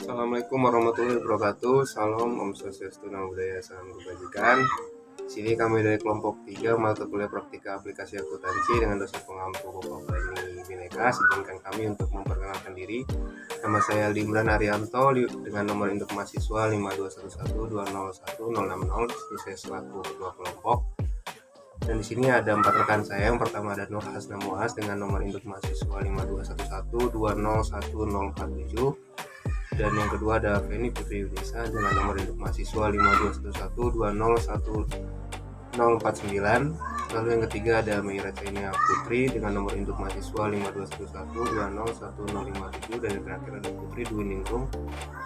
Assalamualaikum warahmatullahi wabarakatuh. Salam Om Swastiastu, Namo Buddhaya, salam kebajikan. Sini kami dari kelompok 3 mata kuliah praktika aplikasi akuntansi dengan dosen pengampu Bapak Prani Bineka. Izinkan kami untuk memperkenalkan diri. Nama saya Limran Arianto dengan nomor induk mahasiswa 5211201060. Di saya selaku ketua kelompok. Dan di sini ada 4 rekan saya. Yang pertama ada Nur Hasna Muaz dengan nomor induk mahasiswa 5211201047. Dan yang kedua ada Feni Putri Yunisa dengan nomor induk mahasiswa 5211201049. Lalu yang ketiga ada Meira Chania Putri dengan nomor induk mahasiswa 5211201057. Dan yang terakhir ada Putri Dwi Ningrum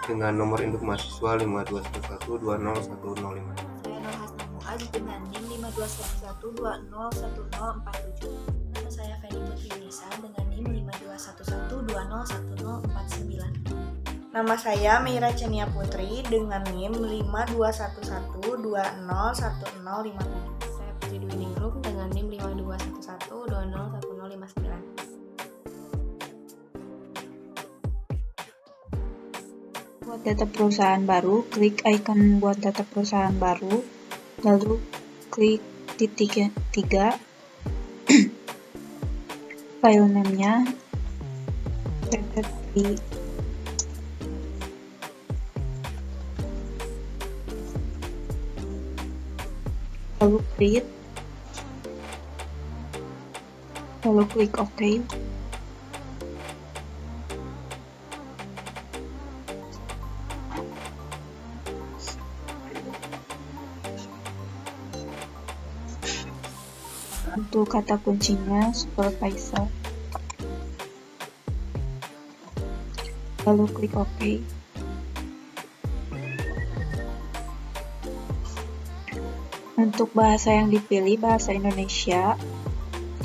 dengan nomor induk mahasiswa 5211201050. Dengan NIM 5211201047. Nama saya Feni Putri Yunisa dengan NIM 5211201049. Nama saya Meira Chania Putri dengan NIM 5211201050. Saya Putri Dwi Ningrum dengan NIM 5211201059. Buat data perusahaan baru, klik icon buat data perusahaan baru, lalu klik titik 3, file name-nya pp3, lalu create, lalu klik OK. Untuk kata kuncinya supervisor, lalu klik OK. Untuk bahasa yang dipilih bahasa Indonesia,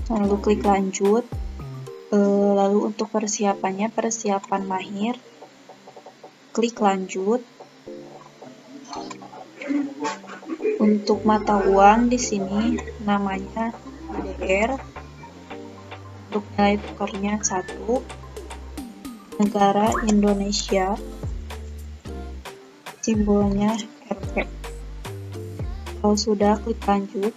lalu klik lanjut. Lalu untuk persiapannya persiapan mahir, klik lanjut. Untuk mata uang di sini namanya ADR. Untuk nilai tukarnya 1. Negara Indonesia. Simbolnya Rp. Kalau sudah, klik lanjut.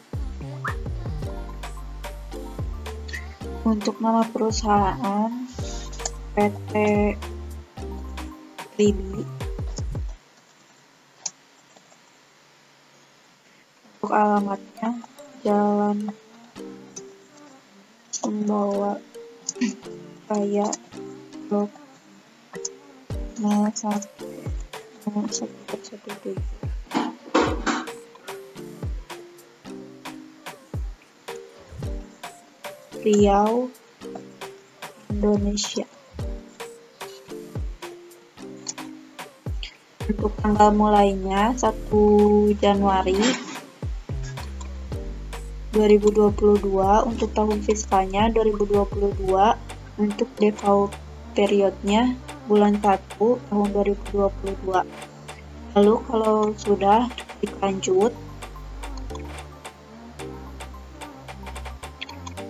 Untuk nama perusahaan PT Ribi. Untuk alamatnya Jalan Sumbawa Raya Blok 010117 Riau, Indonesia. Untuk tanggal mulainya 1 Januari 2022, untuk tahun fiskalnya 2022, untuk default periodnya bulan 1 tahun 2022. Lalu kalau sudah, klik lanjut.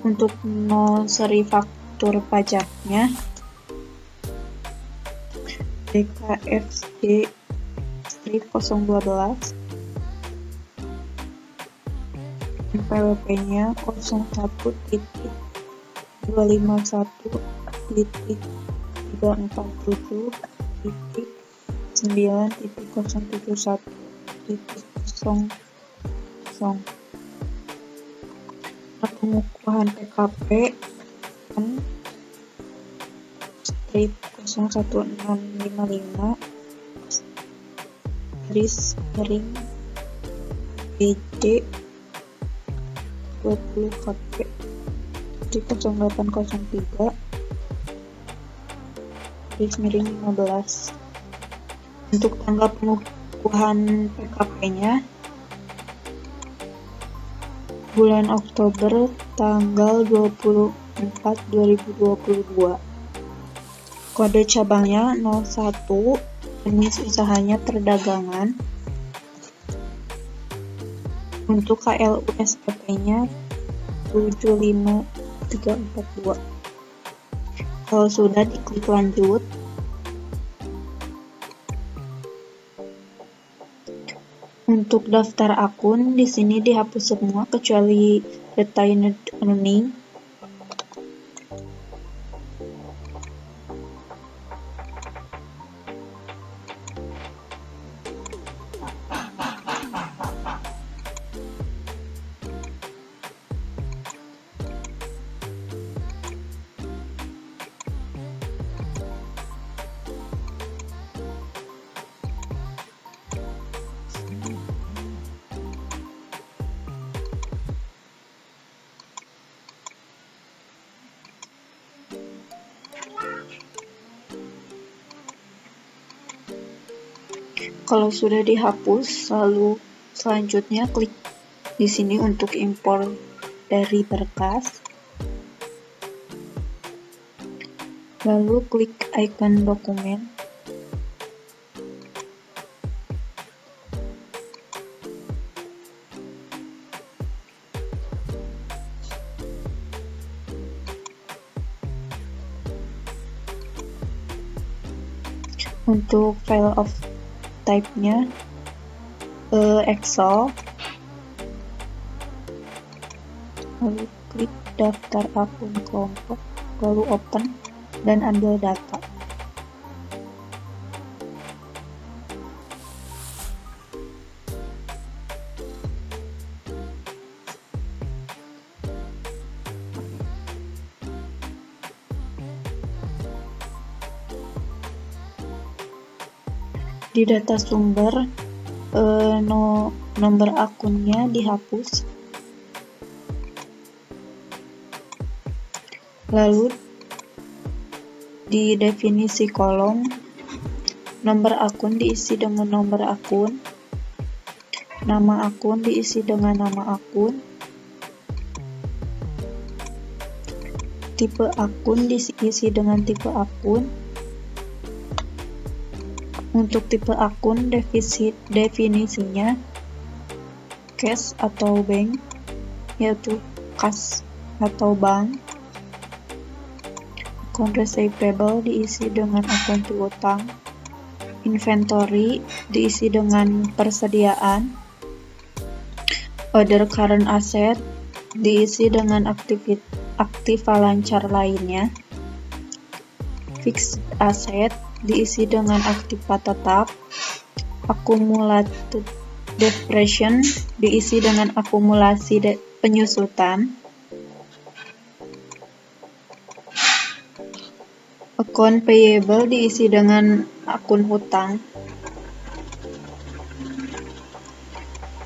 Untuk no seri faktur pajaknya DKFG strip 012, NPWP-nya 01.313.9.071.00. Pengukuhan PKP strip 01655 garis miring BJ 20 KP strip 0803 garis miring 15. Untuk tanggal pengukuhan PKP-nya bulan Oktober tanggal 24/2022. Kode cabangnya 01, jenis usahanya perdagangan. Untuk KLU SPP-nya 75342. Kalau sudah, diklik lanjut. Untuk daftar akun, di sini dihapus semua kecuali retained earning. Kalau sudah dihapus, lalu selanjutnya klik di sini untuk impor dari berkas. Lalu klik icon dokumen. Untuk file of type-nya Excel, lalu klik daftar akun kelompok, lalu open dan ambil data. Di data sumber, nomor akunnya dihapus. Lalu di definisi kolom, nomor akun diisi dengan nomor akun, nama akun diisi dengan nama akun, tipe akun diisi dengan tipe akun. Untuk tipe akun, definisinya cash atau bank, yaitu kas atau bank. Akun receivable diisi dengan akun piutang. Inventory diisi dengan persediaan. Other current asset diisi dengan aktiva lancar lainnya. Fixed asset diisi dengan aktiva tetap. Accumulated depreciation diisi dengan akumulasi penyusutan. Account payable diisi dengan akun hutang.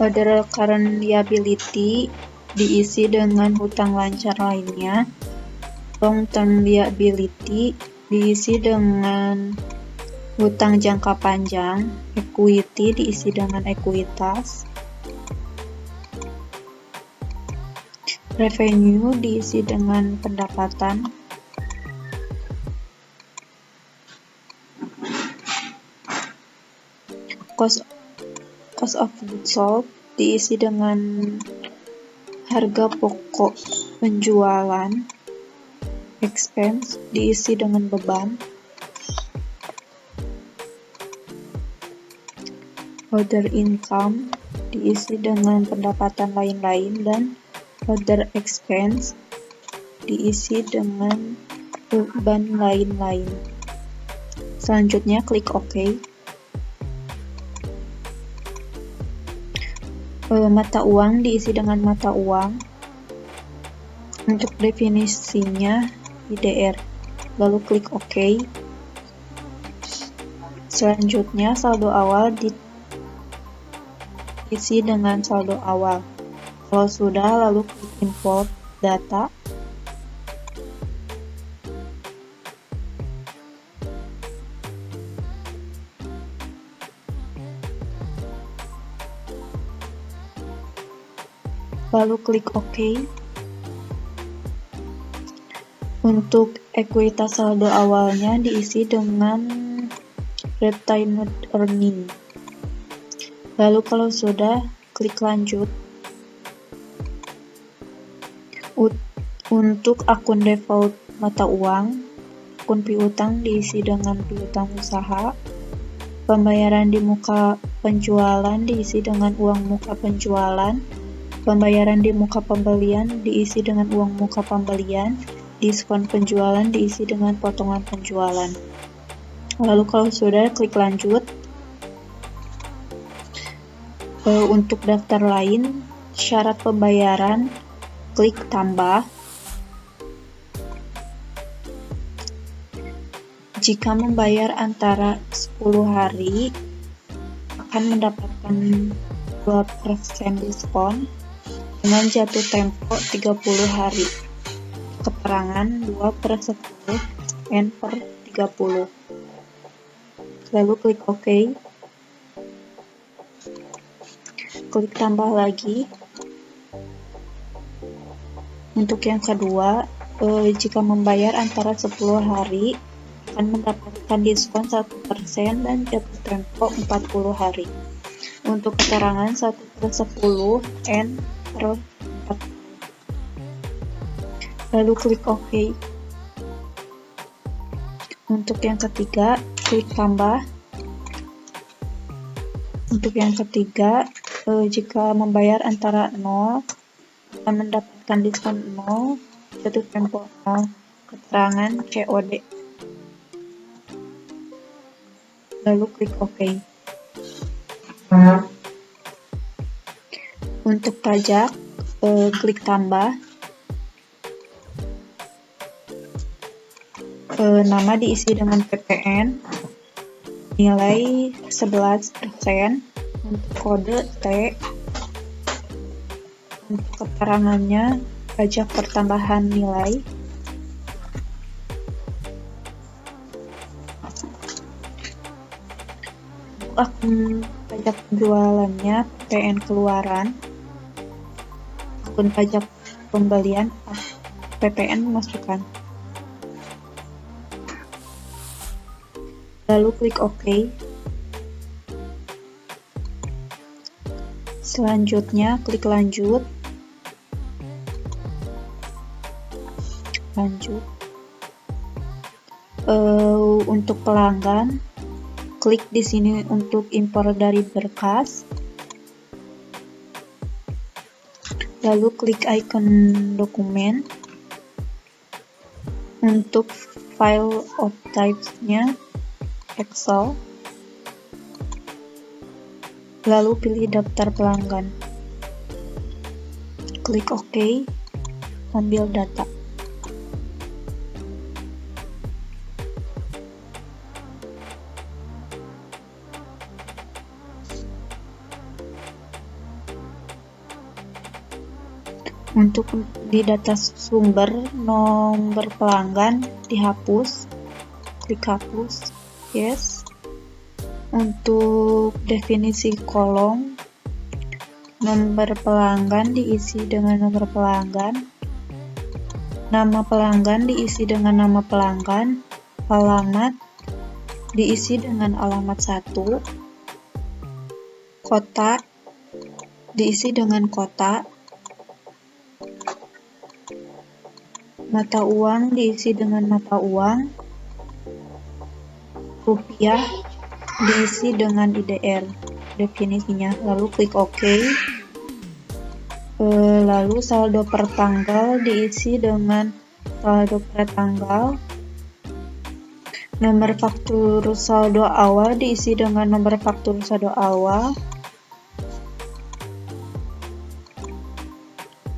Other current liability diisi dengan hutang lancar lainnya. Long term liability diisi dengan hutang jangka panjang. Equity diisi dengan ekuitas. Revenue diisi dengan pendapatan. Cost of goods sold diisi dengan harga pokok penjualan. Expense diisi dengan beban. Other income diisi dengan pendapatan lain-lain, dan other expense diisi dengan beban lain-lain. Selanjutnya klik OK. Mata uang diisi dengan mata uang. Untuk definisinya IDR, lalu klik OK. Selanjutnya saldo awal diisi dengan saldo awal. Kalau sudah, lalu klik import data. Lalu klik OK. Untuk ekuitas saldo awalnya diisi dengan retained earning. Lalu kalau sudah, klik lanjut. Untuk akun default mata uang, akun piutang diisi dengan piutang usaha. Pembayaran di muka penjualan diisi dengan uang muka penjualan, pembayaran di muka pembelian diisi dengan uang muka pembelian, diskon penjualan diisi dengan potongan penjualan. Lalu kalau sudah, klik lanjut. Untuk daftar lain, syarat pembayaran, klik tambah. Jika membayar antara 10 hari, akan mendapatkan 2% diskon dengan jatuh tempo 30 hari. Keterangan 2/10 N/30. Lalu klik OK. Klik tambah lagi. Untuk yang kedua, jika membayar antara 10 hari, akan mendapatkan diskon 1% dan jatuh tempo 40 hari. Untuk keterangan 1/10 N/40. Lalu klik OK. Untuk yang ketiga, klik tambah. Untuk yang ketiga, jika membayar antara 0, akan mendapatkan diskon 0, jatuh tempo 0, keterangan COD. Lalu klik OK. Untuk pajak, klik tambah. Nama diisi dengan PPN, nilai 11%, untuk kode T, untuk keterangannya pajak pertambahan nilai, akun pajak penjualannya PPN keluaran, akun pajak pembelian PPN memasukkan. Lalu klik OK. Selanjutnya klik lanjut. Untuk pelanggan, klik di sini untuk impor dari berkas. Lalu klik icon dokumen. Untuk file of types-nya Excel. Lalu pilih daftar pelanggan. Klik OK. Ambil data. Untuk di data sumber, nomor pelanggan dihapus. Klik hapus. Yes. Untuk definisi kolom, nomor pelanggan diisi dengan nomor pelanggan, nama pelanggan diisi dengan nama pelanggan, alamat diisi dengan alamat 1, kota diisi dengan kota, mata uang diisi dengan mata uang, rupiah diisi dengan IDR definisinya. Lalu klik OK. Lalu saldo per tanggal diisi dengan saldo per tanggal, nomor faktur saldo awal diisi dengan nomor faktur saldo awal.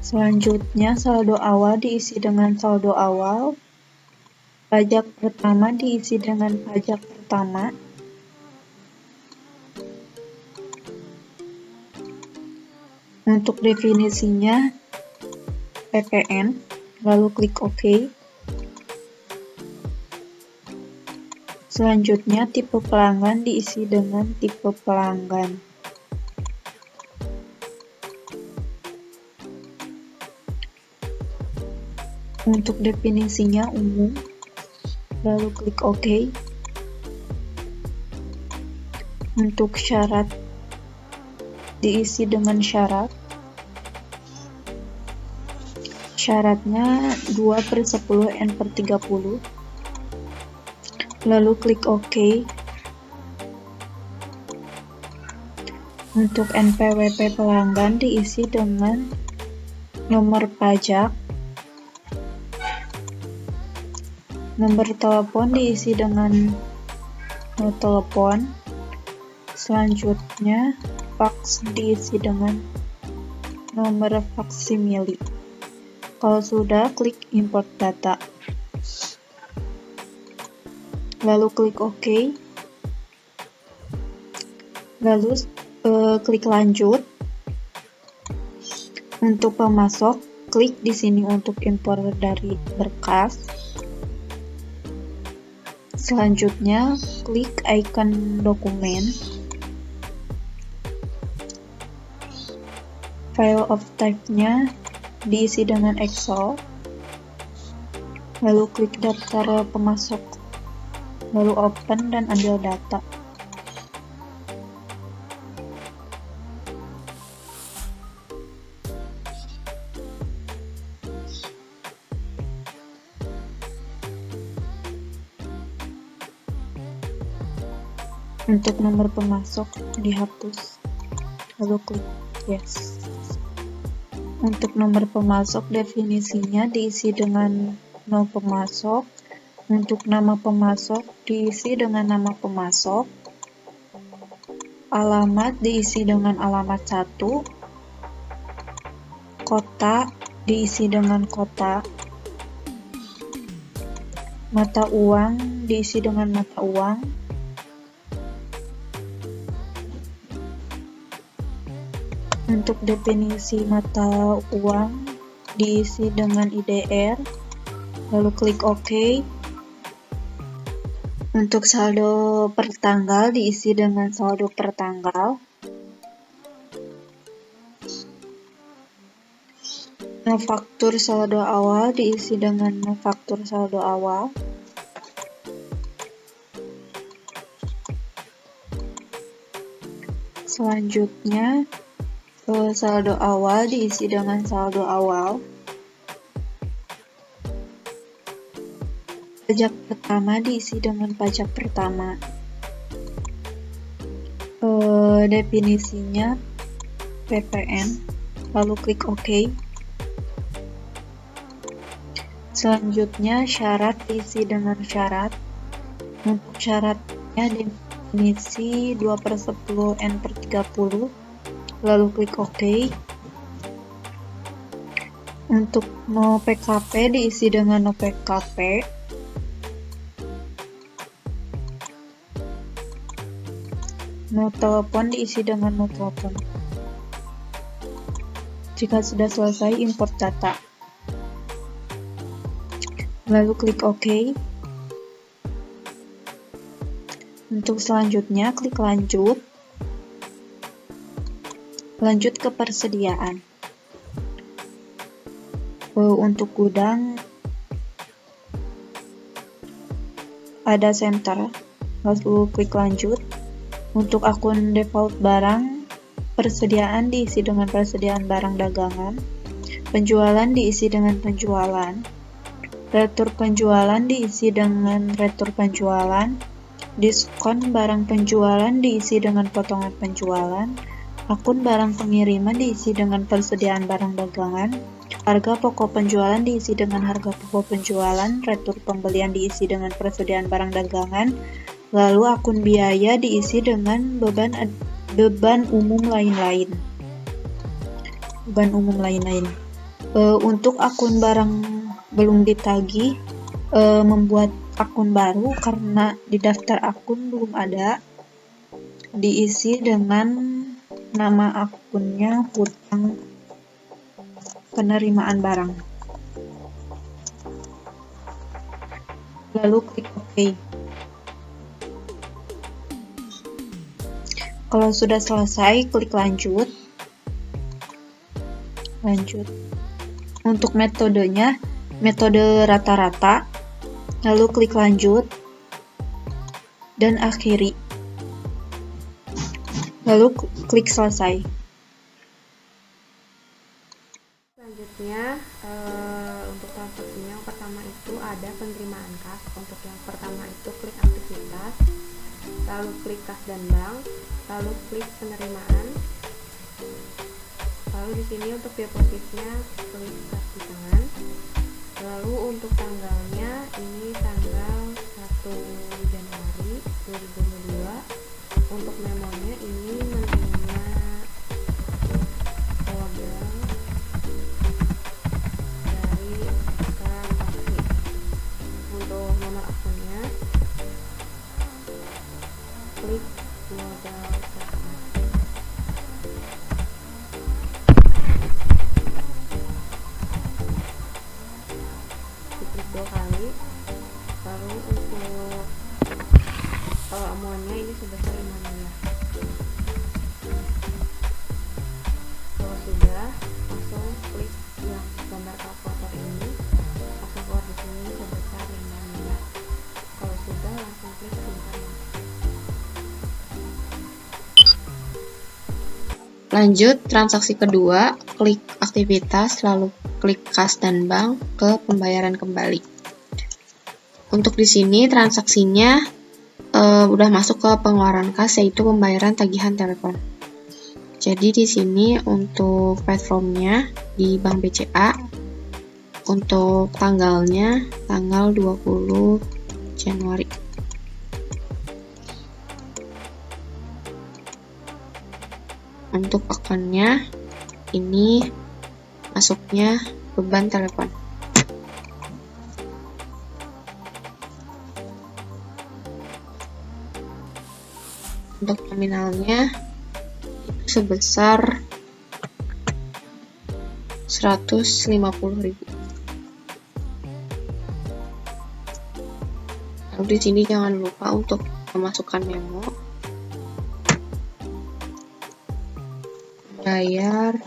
Selanjutnya saldo awal diisi dengan saldo awal, pajak pertama diisi dengan pajak pertama, untuk definisinya PPN, lalu klik OK. Selanjutnya tipe pelanggan diisi dengan tipe pelanggan. Untuk definisinya umum, lalu klik OK. Untuk syarat diisi dengan syarat. Syaratnya 2/10 N/30. Lalu klik OK. Untuk NPWP pelanggan diisi dengan nomor pajak, nomor telepon diisi dengan nomor telepon, selanjutnya fax diisi dengan nomor faksimili. Kalau sudah, klik import data. Lalu klik OK. Lalu klik lanjut. Untuk pemasok, klik di sini untuk impor dari berkas. Selanjutnya, klik icon dokumen. File of type-nya diisi dengan Excel. Lalu klik daftar pemasok. Lalu open dan ambil data. Untuk nomor pemasok dihapus, lalu klik yes. Untuk nomor pemasok definisinya diisi dengan nomor pemasok. Untuk nama pemasok diisi dengan nama pemasok. Alamat diisi dengan alamat 1. Kota diisi dengan kota. Mata uang diisi dengan mata uang. Untuk definisi mata uang diisi dengan IDR, lalu klik OK. Untuk saldo per tanggal diisi dengan saldo per tanggal. Faktur saldo awal diisi dengan faktur saldo awal. Selanjutnya, saldo awal diisi dengan saldo awal. Pajak pertama diisi dengan pajak pertama. Definisinya PPN, lalu klik OK. Selanjutnya, syarat diisi dengan syarat. Untuk syaratnya definisi 2/10 N/30. Lalu klik OK. Untuk no PKP diisi dengan no PKP. No telepon diisi dengan no telepon. Jika sudah selesai, import data. Lalu klik OK. Untuk selanjutnya, klik lanjut. Lanjut ke persediaan. Untuk gudang ada center, lalu klik lanjut. Untuk akun default barang, persediaan diisi dengan persediaan barang dagangan. Penjualan diisi dengan penjualan. Retur penjualan diisi dengan retur penjualan. Diskon barang penjualan diisi dengan potongan penjualan. Akun barang pengiriman diisi dengan persediaan barang dagangan. Harga pokok penjualan diisi dengan harga pokok penjualan. Retur pembelian diisi dengan persediaan barang dagangan. Lalu akun biaya diisi dengan beban umum lain-lain. Untuk akun barang belum ditagih, membuat akun baru karena di daftar akun belum ada. Diisi dengan nama akunnya hutang penerimaan barang. Lalu klik OK. Kalau sudah selesai, klik lanjut. Untuk metodenya, metode rata-rata. Lalu klik lanjut dan akhiri. Lalu klik selesai. Selanjutnya, untuk transaksinya yang pertama itu ada penerimaan kas. Untuk yang pertama itu klik aktivitas, lalu klik kas dan bank, lalu klik penerimaan. Lalu di sini untuk depositnya klik kas di tangan. Lalu untuk tanggalnya ini tanggal 1 Januari 2022. Untuk memonya ini menerima modal dari transaksi. Untuk nomor akunnya klik modal settlement. Diklik 2 kali. Lalu untuk amunnya ini sebesar 5 miliar. Kalau sudah, langsung klik yang gambar kalkulator ini, langsung keluar di sini sebesar 5 miliar. Kalau sudah, langsung klik simpan. Lanjut, transaksi kedua, klik aktivitas, lalu klik kas dan bank ke pembayaran kembali. Untuk di sini transaksinya udah masuk ke pengeluaran kas, yaitu pembayaran tagihan telepon. Jadi di sini untuk platformnya di Bank BCA, untuk tanggalnya tanggal 20 Januari. Untuk akunnya ini masuknya beban telepon. Untuk nominalnya itu sebesar 150.000. Lalu di sini jangan lupa untuk memasukkan memo, bayar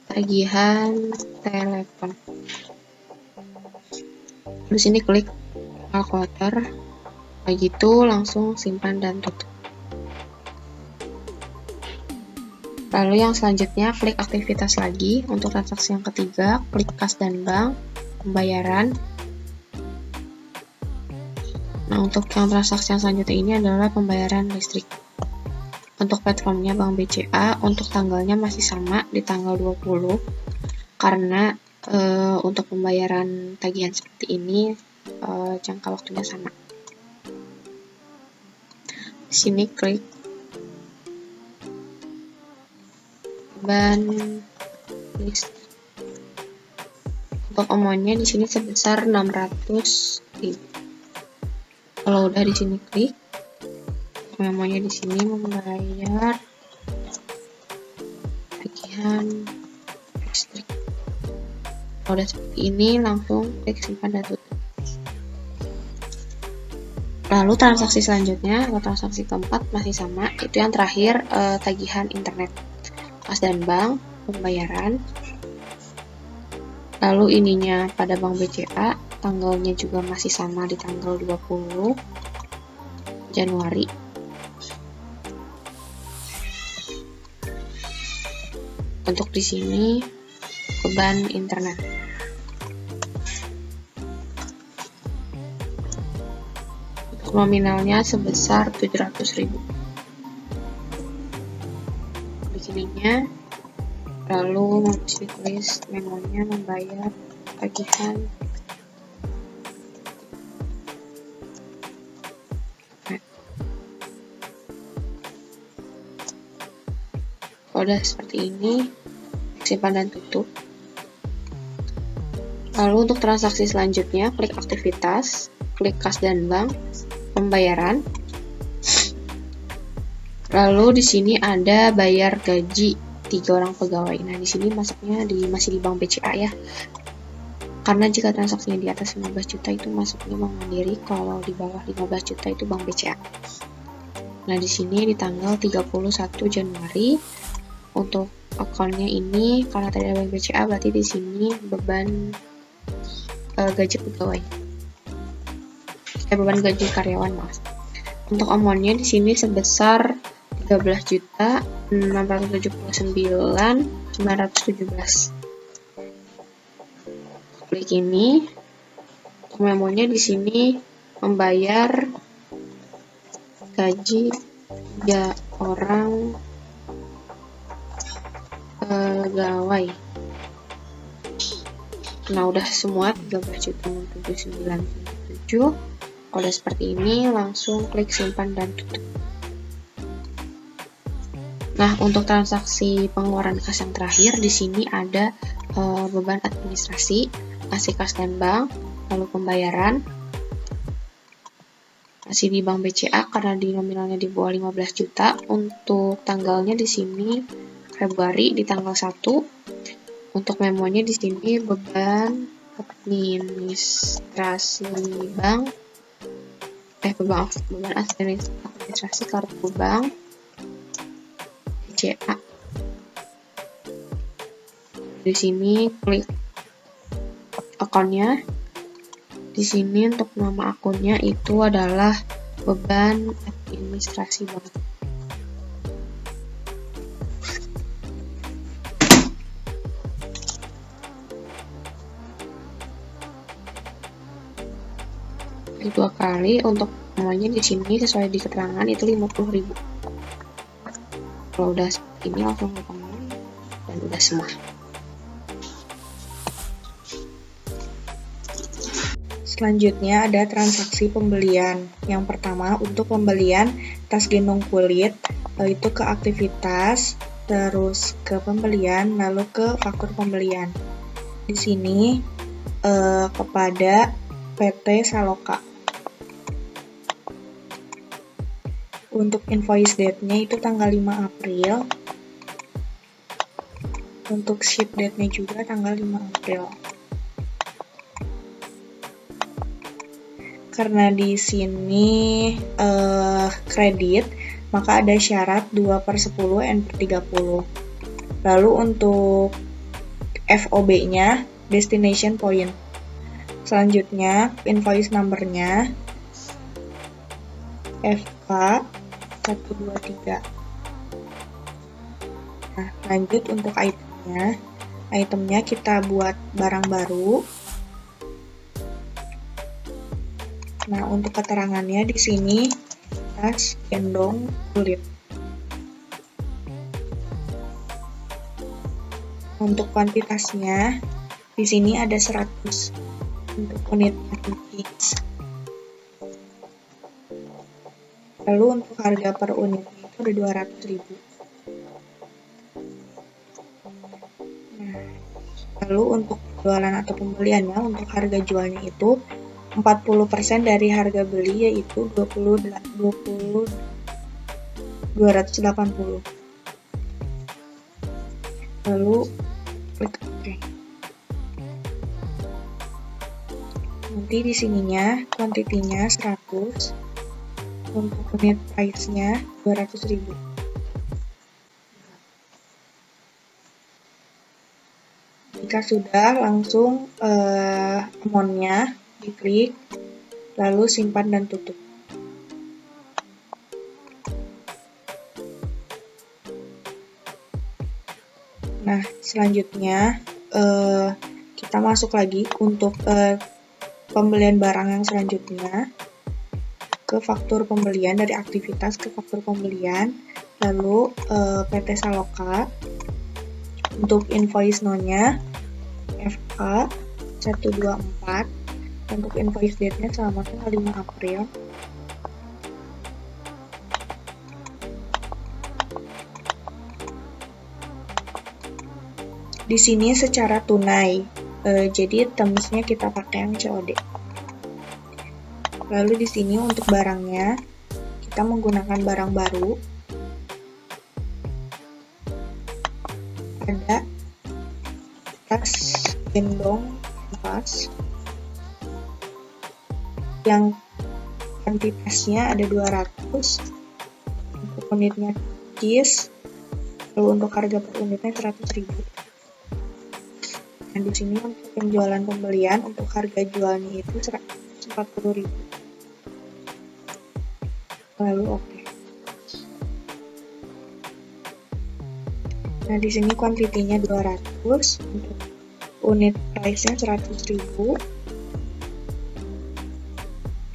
tagihan telepon. Di sini klik kalkulator. Begitu langsung simpan dan tutup. Lalu yang selanjutnya klik aktivitas lagi. Untuk transaksi yang ketiga, klik kas dan bank, pembayaran. Nah, untuk yang transaksi yang selanjutnya ini adalah pembayaran listrik. Untuk platformnya Bank BCA, untuk tanggalnya masih sama di tanggal 20, karena untuk pembayaran tagihan seperti ini jangka waktunya sama. Di sini klik beban listrik. Untuk amountnya di sini sebesar 600.000. Kalau udah di sini klik memonya, di sini membayar tagihan listrik. Kalau udah seperti ini langsung klik simpan dan tutup. Lalu transaksi selanjutnya atau transaksi keempat masih sama, itu yang terakhir tagihan internet, kas dan bank, pembayaran. Lalu ininya pada Bank BCA, tanggalnya juga masih sama di tanggal 20 Januari. Untuk di sini beban internet. Nominalnya sebesar 700.000. Di sininya, lalu ditulis memonya membayar tagihan. Kalau udah seperti ini, simpan dan tutup. Lalu untuk transaksi selanjutnya, klik aktivitas, klik kas dan bank, pembayaran. Lalu di sini ada bayar gaji 3 orang pegawai. Nah, di sini masuknya masih di Bank BCA ya. Karena jika transaksinya di atas 15 juta itu masuknya Bank Mandiri, kalau di bawah 15 juta itu Bank BCA. Nah, di sini di tanggal 31 Januari untuk akunnya ini, karena tadi ada Bank BCA, berarti di sini beban gaji pegawai. Beban gaji karyawan, Mas. Untuk amountnya di sini sebesar 13.679.917. Klik ini. Untuk memonya di sini membayar gaji 3 orang pegawai. Nah, udah semua 13.797. Kalau seperti ini, langsung klik simpan dan tutup. Nah, untuk transaksi pengeluaran kas yang terakhir, di sini ada beban administrasi, kasih kas dan bank, lalu pembayaran, masih di bank BCA karena di nominalnya di bawah 15 juta. Untuk tanggalnya di sini Februari di tanggal 1. Untuk memonya di sini beban administrasi bank, beban administrasi kartu bank BCA. Di sini klik akunnya. Di sini untuk nama akunnya itu adalah beban administrasi bank. Klik 2 kali. Untuk namanya di sini sesuai di keterangan itu 50.000. Kalau udah seperti ini langsung potong dan udah semua. Selanjutnya ada transaksi pembelian. Yang pertama untuk pembelian tas gendong kulit, itu ke aktivitas, terus ke pembelian, lalu ke faktur pembelian. Di sini kepada PT Saloka. Untuk invoice date-nya itu tanggal 5 April. Untuk ship date-nya juga tanggal 5 April. Karena di sini kredit, maka ada syarat 2/10 N/30. Lalu untuk FOB-nya, destination point. Selanjutnya, invoice number-nya FK 123. Nah, lanjut untuk itemnya. Itemnya kita buat barang baru. Nah, untuk keterangannya di sini tas gendong kulit. Untuk kuantitasnya di sini ada 100. Untuk unitnya cookies. Lalu untuk harga per unitnya itu ada 200.000. Nah, lalu untuk jualan atau pembeliannya, untuk harga jualnya itu 40% dari harga beli, yaitu 280. Lalu klik OK. Nanti di sininya kuantitinya 100. Untuk unit price-nya 200.000. Jika sudah, langsung amount-nya diklik, lalu simpan dan tutup. Nah, selanjutnya kita masuk lagi untuk pembelian barang yang selanjutnya ke faktur pembelian, dari aktivitas ke faktur pembelian, lalu PT Saloka. Untuk invoice no-nya FK 124. Untuk invoice date-nya selama tanggal 5 April. Di sini secara tunai, jadi terms-nya kita pakai yang COD. Lalu di sini untuk barangnya, kita menggunakan barang baru. Ada tas gendong kanvas yang kuantitasnya ada 200. Untuk unitnya cookies, lalu untuk harga per unitnya 100.000. Nah, di sini untuk penjualan pembelian, untuk harga jualnya itu 140.000. Lalu oke. Nah, di sini kuantitinya 200, untuk unit price-nya 100.000.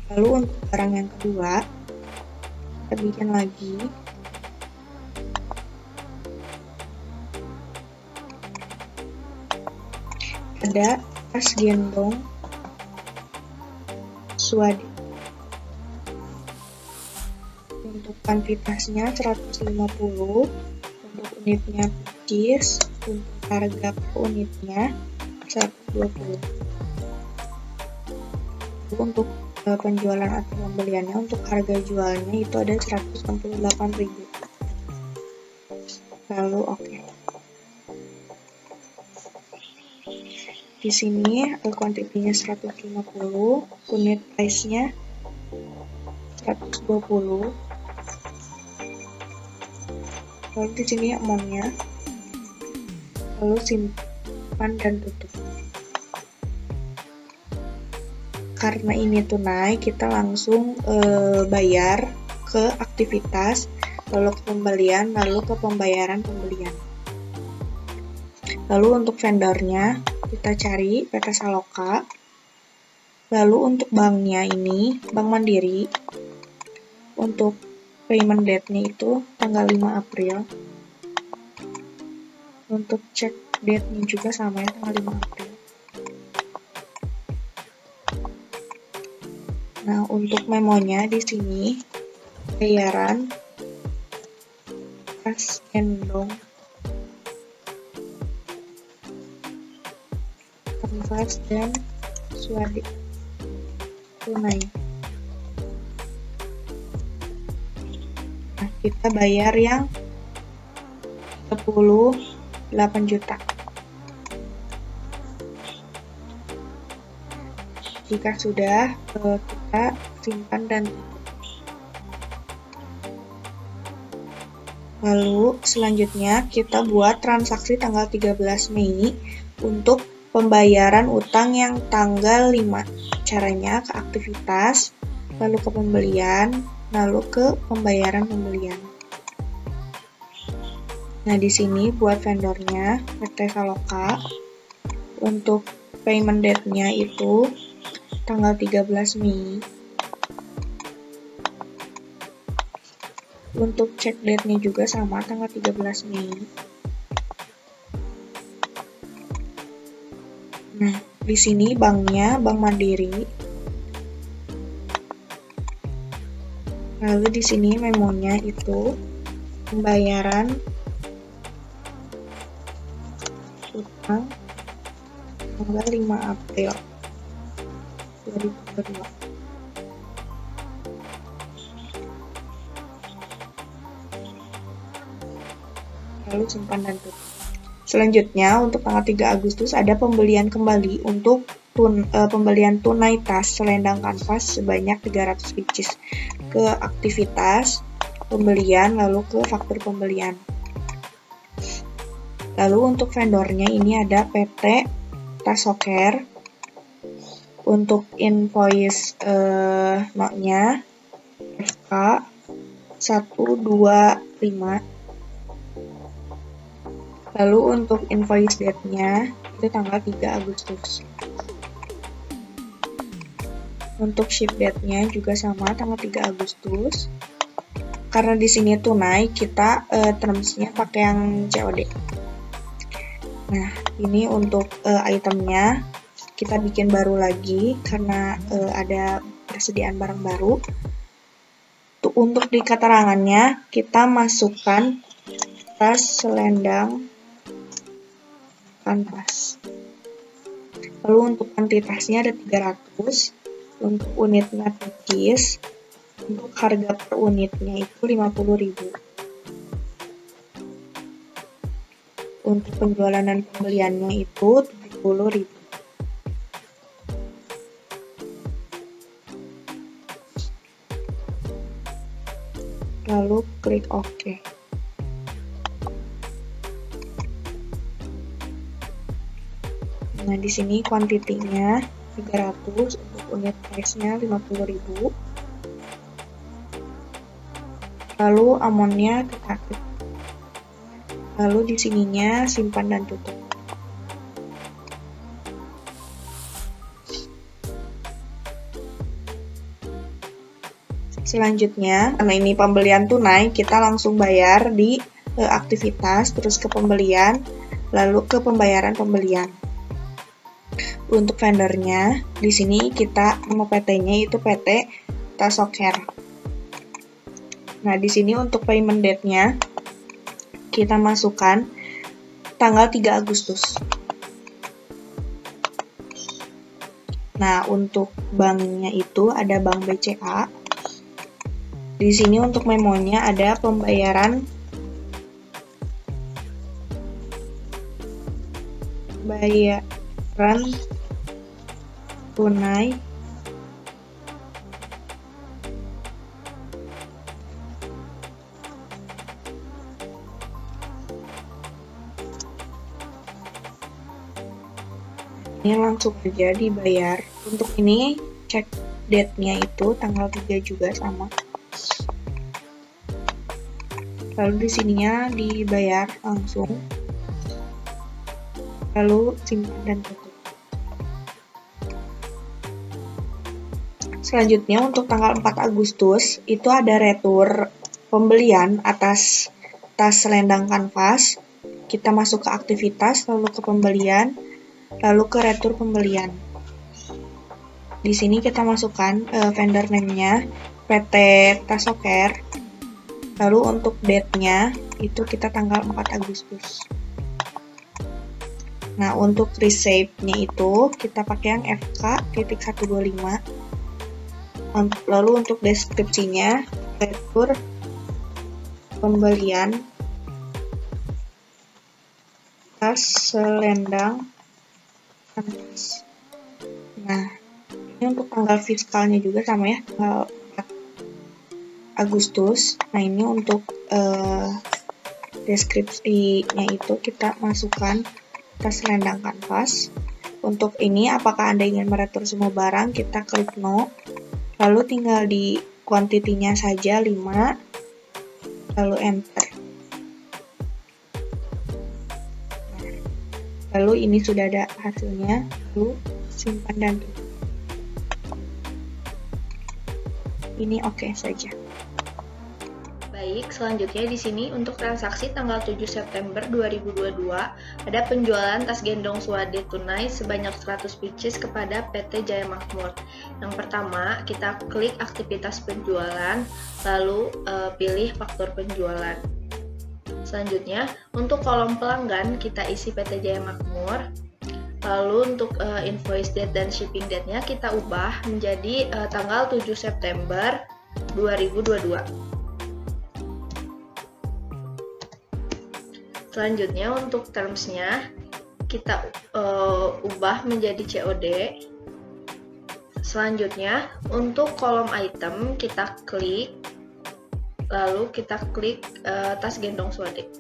Lalu untuk barang yang kedua, kita bikin lagi. Ada tas gendong Swadi. Untuk kuantitasnya 150, untuk unitnya pieces, untuk harga per unitnya 120. Untuk penjualan atau pembeliannya, untuk harga jualnya itu ada 168.000. Lalu oke. Di sini kuantitinya 150, unit price-nya 120. Lalu di sini amount-nya. Lalu simpan dan tutup. Karena ini tunai, kita langsung bayar ke aktivitas, lalu ke pembelian, lalu ke pembayaran pembelian. Lalu untuk vendornya, kita cari PT Saloka. Lalu untuk banknya ini, Bank Mandiri. Untuk payment date-nya itu tanggal 5 April. Untuk check date-nya juga sama ya, tanggal 5 April. Nah, untuk memonya di sini bayaran tas gendong kanvas dan Swadi tunai. Nah, kita bayar yang 38 juta. Jika sudah, kita simpan dan tutup. Lalu selanjutnya kita buat transaksi tanggal 13 Mei untuk pembayaran utang yang tanggal 5. Caranya ke aktivitas, lalu ke pembelian, lalu ke pembayaran pembelian. Nah, di sini buat vendornya PT Saloka. Untuk payment date-nya itu tanggal 13 Mei. Untuk check date-nya juga sama, tanggal 13 Mei. Nah, di sini banknya Bank Mandiri. Lalu di sini memonya itu pembayaran utang tanggal 5 April 2022. Lalu simpan dan tutup. Selanjutnya untuk tanggal 3 Agustus ada pembelian kembali untuk pembelian tunai tas selendang kanvas sebanyak 300 pieces ke aktivitas pembelian, lalu ke faktur pembelian. Lalu untuk vendornya ini ada PT Tasoker. Untuk invoice notnya FK 125. Lalu untuk invoice date-nya itu tanggal 3 Agustus. Untuk ship date-nya juga sama tanggal 3 Agustus. Karena di sini tunai, kita terms-nya pakai yang COD. Nah, ini untuk itemnya kita bikin baru lagi karena ada persediaan barang baru. Untuk di keterangannya kita masukkan tas selendang kanvas. Lalu untuk kuantitasnya ada 300, untuk unitnya pieces, untuk harga per unitnya itu 50.000. Untuk penjualan dan pembeliannya itu 70.000. Lalu klik OK. Nah, di sini kuantitinya 300, untuk unit price-nya 50.000. Lalu amount-nya kita klik. Lalu di sininya simpan dan tutup. Selanjutnya, karena ini pembelian tunai, kita langsung bayar di aktivitas, terus ke pembelian, lalu ke pembayaran pembelian. Untuk vendornya, di sini kita nama PT-nya itu PT Tasoker. Nah, di sini untuk payment date-nya kita masukkan tanggal 3 Agustus. Nah, untuk banknya itu ada Bank BCA. Di sini untuk memonya ada pembayaran tunai ini langsung aja dibayar. Untuk ini cek date-nya itu tanggal 3 juga sama. Lalu di sininya dibayar langsung. Lalu simpan dan tutup. Selanjutnya untuk tanggal 4 Agustus itu ada retur pembelian atas tas selendang kanvas. Kita masuk ke aktivitas, lalu ke pembelian, lalu ke retur pembelian. Di sini kita masukkan vendor name-nya PT Tasoker. Lalu untuk date-nya itu kita tanggal 4 Agustus. Nah, untuk receipt-nya itu kita pakai yang FK.125. Lalu untuk deskripsinya retur pembelian tas selendang kanvas. Nah, ini untuk tanggal fiskalnya juga sama ya, tanggal 4 Agustus. Nah, ini untuk deskripsinya itu kita masukkan tas selendang kanvas. Untuk ini, apakah Anda ingin meretur semua barang, kita klik no. Lalu tinggal di quantity-nya saja 5, lalu enter. Lalu ini sudah ada hasilnya, lalu simpan dan tutup. Ini oke saja. Baik, selanjutnya di sini untuk transaksi tanggal 7 September 2022 ada penjualan tas gendong Swade tunai sebanyak 100 pieces kepada PT Jaya Makmur. Yang pertama, kita klik aktivitas penjualan, lalu pilih faktur penjualan. Selanjutnya, untuk kolom pelanggan kita isi PT Jaya Makmur. Lalu untuk invoice date dan shipping date-nya kita ubah menjadi tanggal 7 September 2022. Selanjutnya untuk terms-nya kita ubah menjadi COD. Selanjutnya untuk kolom item kita klik, lalu kita klik tas gendong Swade.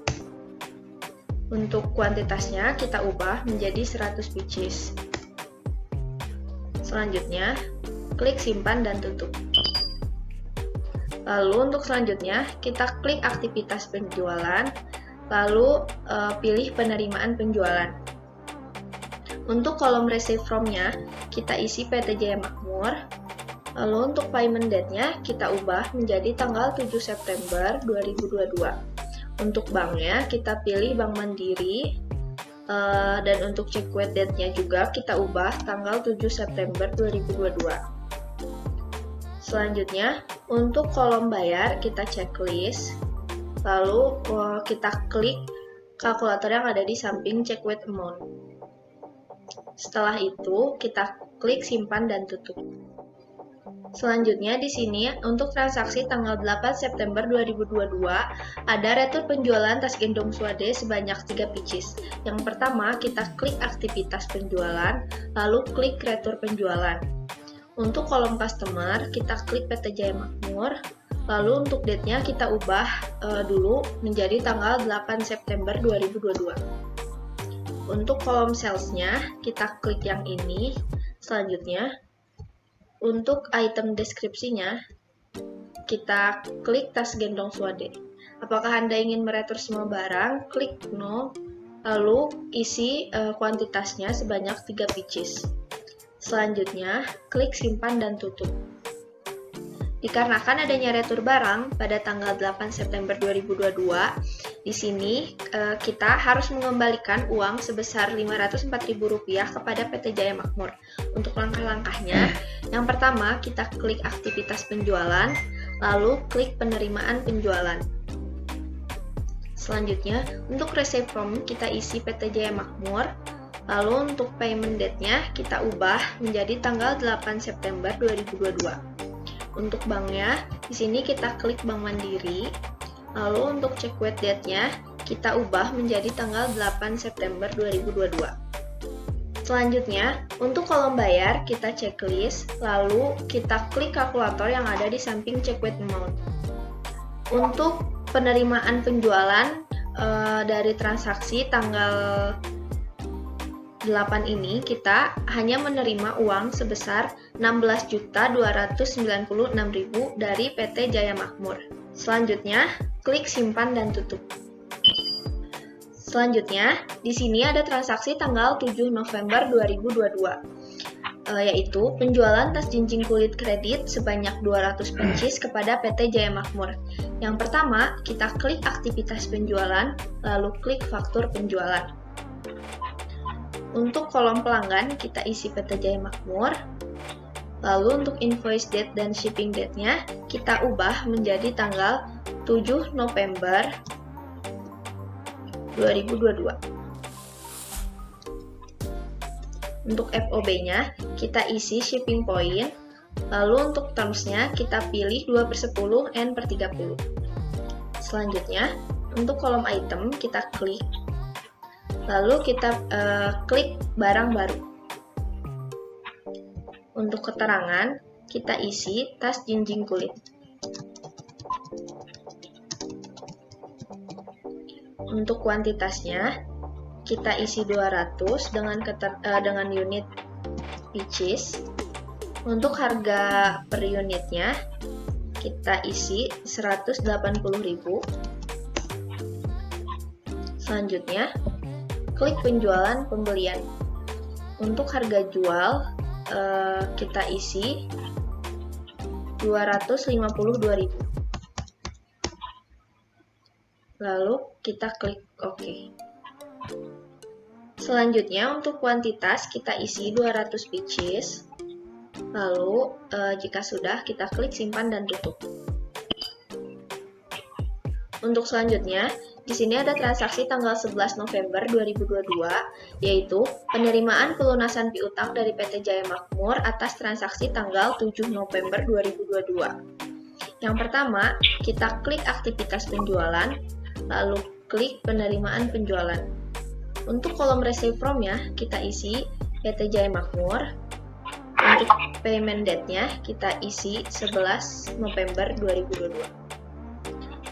Untuk kuantitasnya kita ubah menjadi 100 pieces. Selanjutnya klik simpan dan tutup. Lalu untuk selanjutnya kita klik aktivitas penjualan, lalu pilih penerimaan penjualan. Untuk kolom receive from-nya kita isi PT Jaya Makmur. Lalu untuk payment date-nya kita ubah menjadi tanggal 7 September 2022. Untuk banknya kita pilih Bank Mandiri, dan untuk check-wait date-nya juga kita ubah tanggal 7 September 2022. Selanjutnya untuk kolom bayar kita checklist, lalu kita klik kalkulator yang ada di samping check-wait amount. Setelah itu kita klik simpan dan tutup. Selanjutnya di sini untuk transaksi tanggal 8 September 2022 ada retur penjualan tas gendong Swade sebanyak 3 pieces. Yang pertama kita klik aktivitas penjualan, lalu klik retur penjualan. Untuk kolom customer kita klik PT Jaya Makmur, lalu untuk date-nya kita ubah dulu menjadi tanggal 8 September 2022. Untuk kolom sales-nya kita klik yang ini. Selanjutnya untuk item deskripsinya, kita klik tas gendong Swade. Apakah Anda ingin meretur semua barang? Klik no, lalu isi kuantitasnya sebanyak 3 pieces. Selanjutnya, klik simpan dan tutup. Dikarenakan adanya retur barang pada tanggal 8 September 2022, di sini kita harus mengembalikan uang sebesar Rp504.000 kepada PT Jaya Makmur. Untuk langkah-langkahnya, yang pertama kita klik aktivitas penjualan, lalu klik penerimaan penjualan. Selanjutnya, untuk receipt form kita isi PT Jaya Makmur, lalu untuk payment date-nya kita ubah menjadi tanggal 8 September 2022. Untuk banknya, di sini kita klik Bank Mandiri, lalu untuk check wait date-nya kita ubah menjadi tanggal 8 September 2022. Selanjutnya, untuk kolom bayar kita checklist, lalu kita klik kalkulator yang ada di samping check wait amount. Untuk penerimaan penjualan dari transaksi tanggal 8 ini kita hanya menerima uang sebesar Rp16.296.000 dari PT Jaya Makmur. Selanjutnya, klik simpan dan tutup. Selanjutnya, di sini ada transaksi tanggal 7 November 2022, yaitu penjualan tas jinjing kulit kredit sebanyak 200 pieces kepada PT Jaya Makmur. Yang pertama, kita klik aktivitas penjualan, lalu klik faktur penjualan. Untuk kolom pelanggan, kita isi PT Jaya Makmur. Lalu untuk invoice date dan shipping date-nya, kita ubah menjadi tanggal 7 November 2022. Untuk FOB-nya, kita isi shipping point. Lalu untuk terms-nya, kita pilih 2/10 N/30. Selanjutnya, untuk kolom item, kita klik. Lalu kita klik barang baru. Untuk keterangan, kita isi tas jinjing kulit. Untuk kuantitasnya, kita isi 200 dengan unit pieces. Untuk harga per unitnya, kita isi 180.000. Selanjutnya, klik penjualan pembelian. Untuk harga jual, kita isi 252.000. Lalu kita klik OK. Selanjutnya untuk kuantitas kita isi 200 pieces. Lalu jika sudah kita klik simpan dan tutup. Untuk selanjutnya, di sini ada transaksi tanggal 11 November 2022, yaitu penerimaan pelunasan piutang dari PT Jaya Makmur atas transaksi tanggal 7 November 2022. Yang pertama, kita klik aktivitas penjualan, lalu klik penerimaan penjualan. Untuk kolom receipt from-nya, kita isi PT Jaya Makmur. Untuk payment date-nya, kita isi 11 November 2022.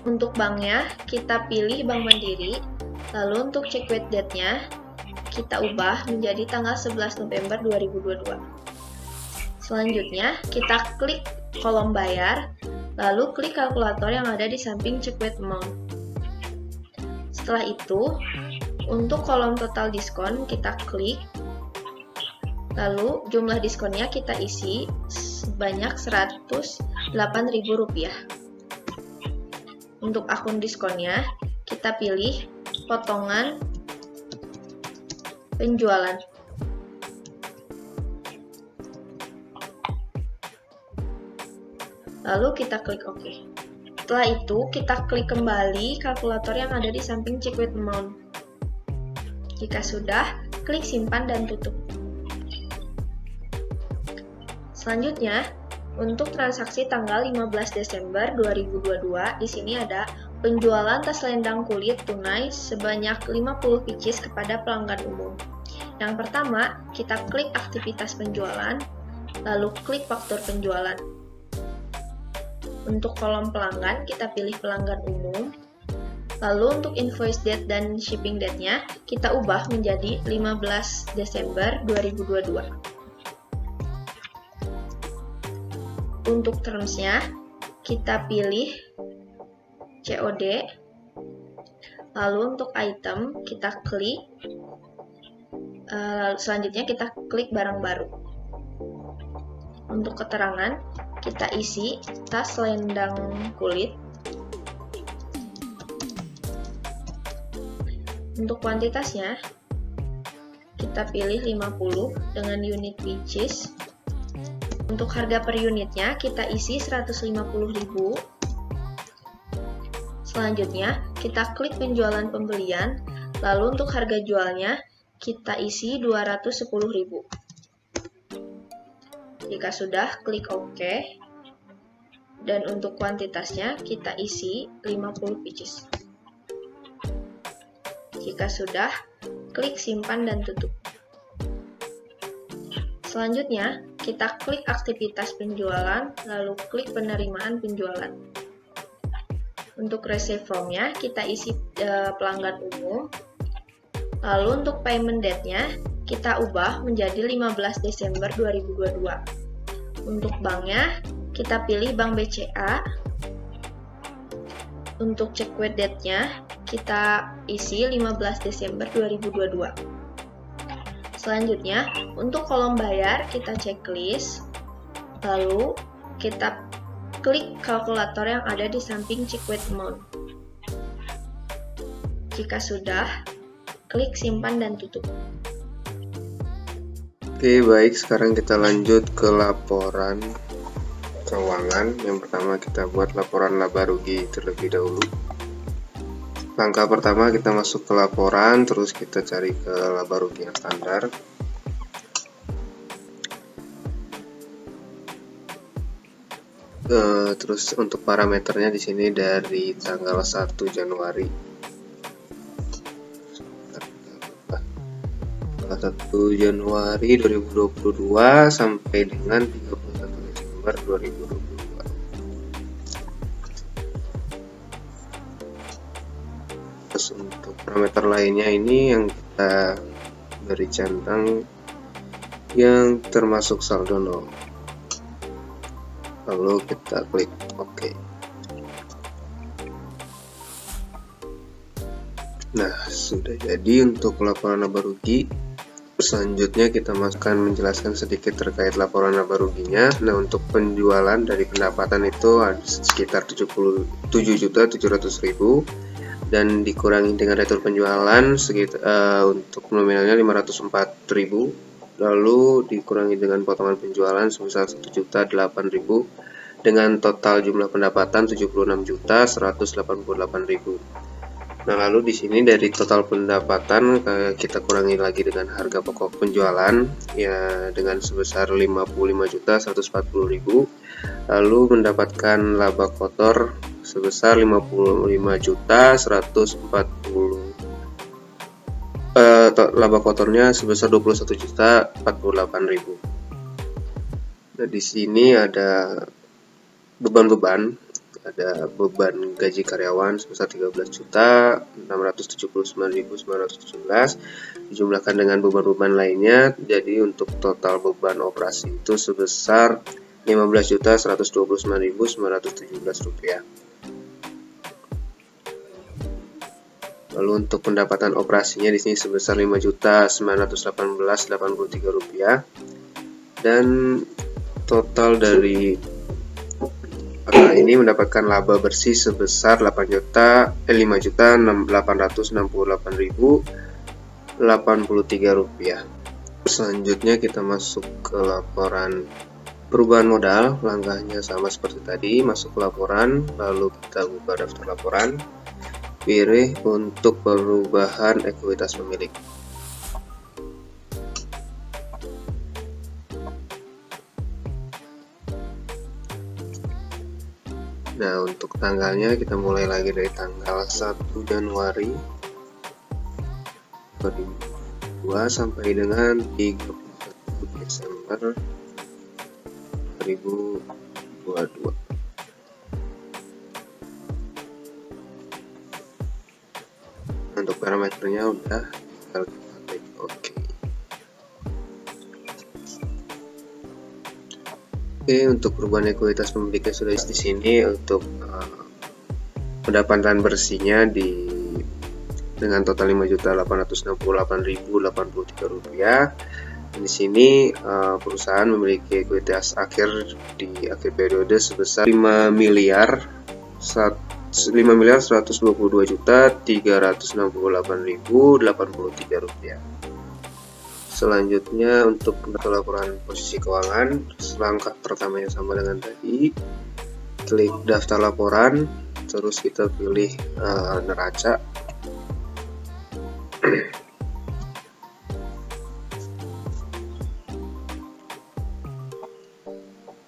Untuk banknya, kita pilih Bank Mandiri, lalu untuk check wait date-nya, kita ubah menjadi tanggal 11 November 2022. Selanjutnya, kita klik kolom bayar, lalu klik kalkulator yang ada di samping check wait amount. Setelah itu, untuk kolom total diskon, kita klik, lalu jumlah diskonnya kita isi sebanyak Rp108.000. Untuk akun diskonnya, kita pilih potongan penjualan. Lalu kita klik OK. Setelah itu, kita klik kembali kalkulator yang ada di samping check wait amount. Jika sudah, klik simpan dan tutup. Selanjutnya, untuk transaksi tanggal 15 Desember 2022, di sini ada penjualan tas selendang kulit tunai sebanyak 50 pieces kepada pelanggan umum. Yang pertama, kita klik aktivitas penjualan, lalu klik faktur penjualan. Untuk kolom pelanggan, kita pilih pelanggan umum. Lalu untuk invoice date dan shipping date-nya, kita ubah menjadi 15 Desember 2022. Untuk terms-nya, kita pilih COD. Lalu untuk item, kita klik. Selanjutnya kita klik barang baru. Untuk keterangan, kita isi tas selendang kulit. Untuk kuantitasnya, kita pilih 50 dengan unit pieces. Untuk harga per unitnya, kita isi 150.000. Selanjutnya, kita klik penjualan pembelian, lalu untuk harga jualnya, kita isi 210.000. Jika sudah, klik OK. Dan untuk kuantitasnya, kita isi 50 pieces. Jika sudah, klik simpan dan tutup. Selanjutnya, kita klik aktivitas penjualan, lalu klik penerimaan penjualan. Untuk receive from-nya, kita isi pelanggan umum. Lalu untuk payment date-nya, kita ubah menjadi 15 Desember 2022. Untuk banknya, kita pilih Bank BCA. Untuk check with date-nya, kita isi 15 Desember 2022. Selanjutnya, untuk kolom bayar, kita checklist. Lalu, kita klik kalkulator yang ada di samping check with amount. Jika sudah, klik simpan dan tutup. Oke, baik, sekarang kita lanjut ke laporan keuangan. Yang pertama kita buat laporan laba rugi terlebih dahulu. Langkah pertama kita masuk ke laporan, terus kita cari ke laba rugi yang standar. Terus untuk parameternya di sini dari tanggal 1 Januari 2022 sampai dengan 31 Desember 2022. Terus untuk parameter lainnya ini yang kita beri centang yang termasuk saldo 0. Lalu kita klik OK. Nah, sudah jadi untuk laporan laba rugi. Selanjutnya kita akan menjelaskan sedikit terkait laporan laba ruginya. Nah, untuk penjualan dari pendapatan itu ada sekitar 77.700.000 dan dikurangi dengan retur penjualan sekitar untuk nominalnya 504.000, lalu dikurangi dengan potongan penjualan sebesar 1.008.000 dengan total jumlah pendapatan 76.188.000. Nah, lalu di sini dari total pendapatan kita kurangi lagi dengan harga pokok penjualan ya dengan sebesar 55.140.000, lalu mendapatkan laba kotor sebesar 55.140. Laba kotornya sebesar 21.048.000. Nah, di sini ada beban-beban. Ada beban gaji karyawan sebesar 13.679.917 dijumlahkan dengan beban-beban lainnya, jadi untuk total beban operasi itu sebesar 15.129.917 rupiah. Lalu untuk pendapatan operasinya di sini sebesar 5.918.83 rupiah, dan total dari ini mendapatkan laba bersih sebesar 5.868.083 rupiah. Selanjutnya kita masuk ke laporan perubahan modal. Langkahnya sama seperti tadi, masuk ke laporan, lalu kita buka daftar laporan, pilih untuk perubahan ekuitas pemilik. Nah, untuk tanggalnya kita mulai lagi dari tanggal 1 Januari 2022 sampai dengan 31 Desember 2022. Untuk parameternya udah, tinggal kita klik OK. Oke, untuk perubahan ekuitas pemiliknya sudah di sini. Untuk pendapatan bersihnya dengan total 5.868.083 rupiah. Di sini perusahaan memiliki ekuitas akhir di akhir periode sebesar 5.122.368.083 rupiah. Selanjutnya untuk laporan posisi keuangan, langkah pertamanya sama dengan tadi, klik daftar laporan, terus kita pilih neraca.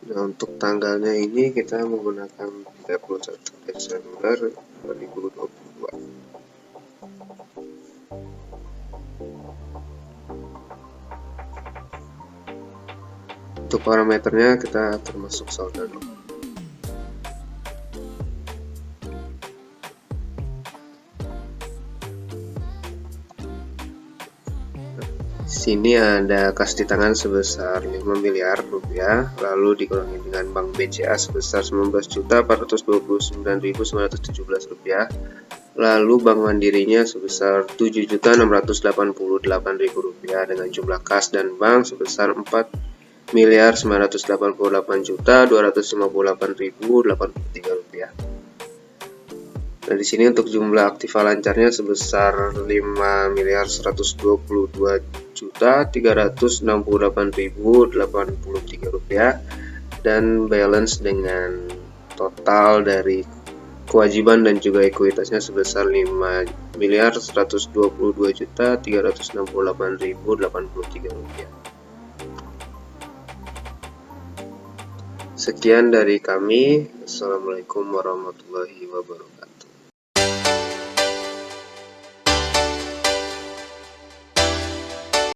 Nah, untuk tanggalnya ini kita menggunakan 31 Desember 2022. Untuk parameternya kita termasuk saldo. Sini ada kas di tangan sebesar 5 miliar rupiah, lalu dikurangi dengan Bank BCA sebesar 19.429.917 rupiah, lalu Bank Mandirinya sebesar 7.688.000 rupiah dengan jumlah kas dan bank sebesar 4.988.258.083 rupiah. Nah, di sini untuk jumlah aktiva lancarnya sebesar 5.122.368.083 rupiah dan balance dengan total dari kewajiban dan juga ekuitasnya sebesar 5.122.368.083 rupiah. Sekian dari kami. Assalamualaikum warahmatullahi wabarakatuh.